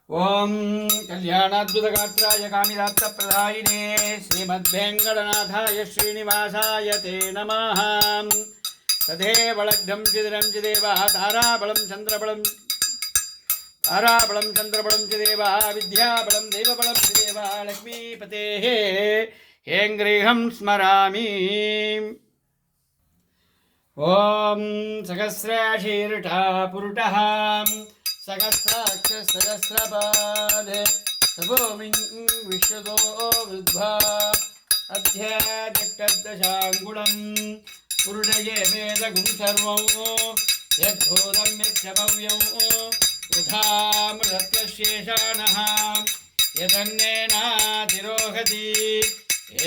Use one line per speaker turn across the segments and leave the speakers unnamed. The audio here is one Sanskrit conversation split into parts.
ओम कल्याणाद्भुतगात्राय कामिदात्तप्रदायिने श्रीमद्वेङ्कटनाथाय श्रीनिवासाय ते नमः। तदेव लग्नं चिदिरं चिदेव ताराबलं चन्द्रबलं चिदेव विद्याबलं देवबलं चिदेव लक्ष्मीपतेः हेङ्गृहं स्मरामि। ओम सहस्रशीर्षा पुरुषः सहस्राक्ष सहस्रपाद सभूमिं विश्वतो वृद्ध्वा अध्याचक्षदशाङ्गुलं पुरुषये वेदगुं सर्वं यद्भूतं यच्छभव्यं उधामृतशेषाणः यदन्नेनातिरोहति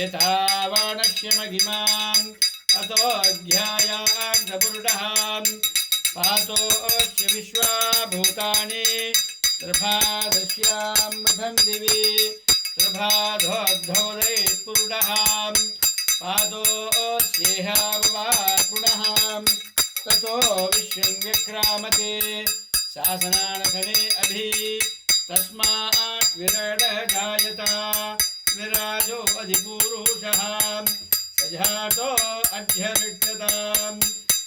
एतावानस्य महिमाम् अतोऽध्यायान्तपुरुषः पातोऽस्य विश्वाभूतानि त्रिपादस्यां मथं दिवि त्रिपादोद्धोदयेत्पुरुषः पादोऽस्येह पुनः ततो विश्वं व्यक्रामते शासनानखने अभि तस्मात् विरडः जायत विराजो अधिपुरुषः सजातो अध्यरिष्यतां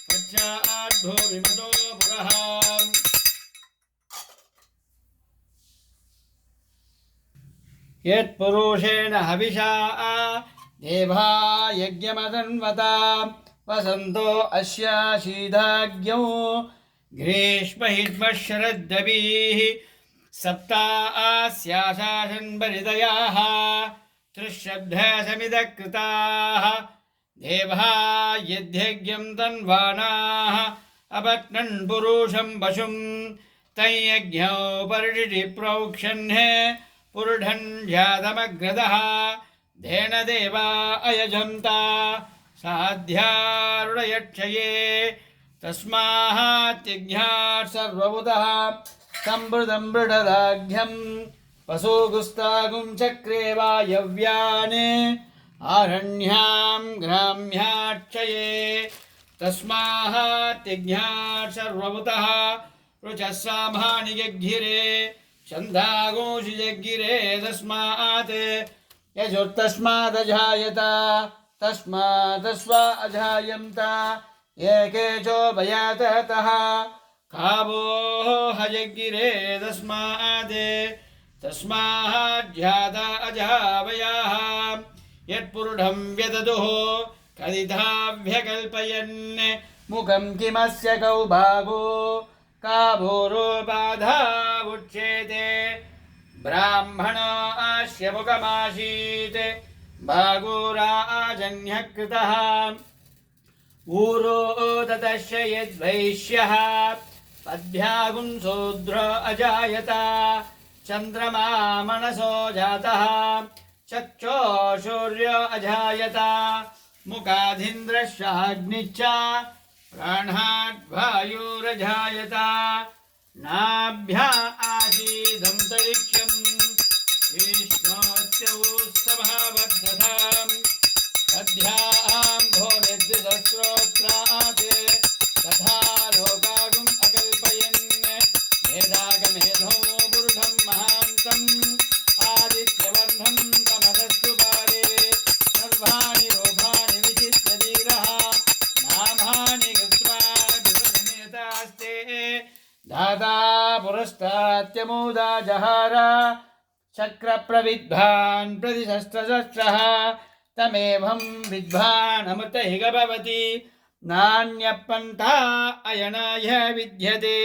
पश्चाद्भूमिमतो पुरः। यत्पुरुषेण हविषा देवा यज्ञमदन्वता वसन्तो अस्याशीदाग्यौ ग्रीष्महिद्मशरद्दवीः सप्तास्याशासन्बलिदयाः त्रिशब्दसमिदकृताः देवा यद्यज्ञं तन्वानाः अपत्नन् पुरुषं पशुं तयज्ञौ परिषि प्रोक्षन् पुरुषन् जातमग्रदः धेन देवा अयजन्ता साध्यारुणयक्षये तस्मात् सर्वभूतः संवृतं मृडदाघ्यं पशुगुस्तागुं चक्रे वायव्यान् आरण्यां ग्राम्याक्षये तस्मात् सर्वभूतः रुचः सामानि जग्गिरे छन्दागोषि जग्गिरे तस्मात् यजुर्तस्मादजायत तस्मादस्वा अजायन्त एके चोभयातः कावोः हजग्गिरे तस्मात् जाता अजावयाः यत्पुरुषं व्यददुः कदिताभ्यकल्पयन् मुखं किमस्य कौ भागो काभोरोपाधा उच्येते ब्राह्मणस्य मुखमासीत् भागोराजन्यः कृतः ऊरो ततस्य यद्वैश्यः पद्भ्यागुं शूद्र अजायत चन्द्रमा मनसो जातः चक्षो सूर्य अजायत मुखादिन्द्रश्चाग्निश्च प्राणाद्वायुरजायत नाभ्या आसीदन्तरिक्षं विष्णोत्यौस्तभावद्धताम् अध्यां भोनिर्दिसहस्रोत्रात् तथा लोकागुम् अकल्पयन् मेधागमेधो पुरुषं महान्तम् आदित्यवर्णं तमदस्तु पारे सर्वाणि रूपाणि विचित्य धीरः नामानि कृत्वा विवदनेतास्ते दाता पुरस्तात्यमूदा जहार चक्रप्रविद्वान् प्रतिशस्त्रशस्त्रः तमेवं विद्वान् अमृत हिग भवति नान्यपन्था अयनाय विद्यते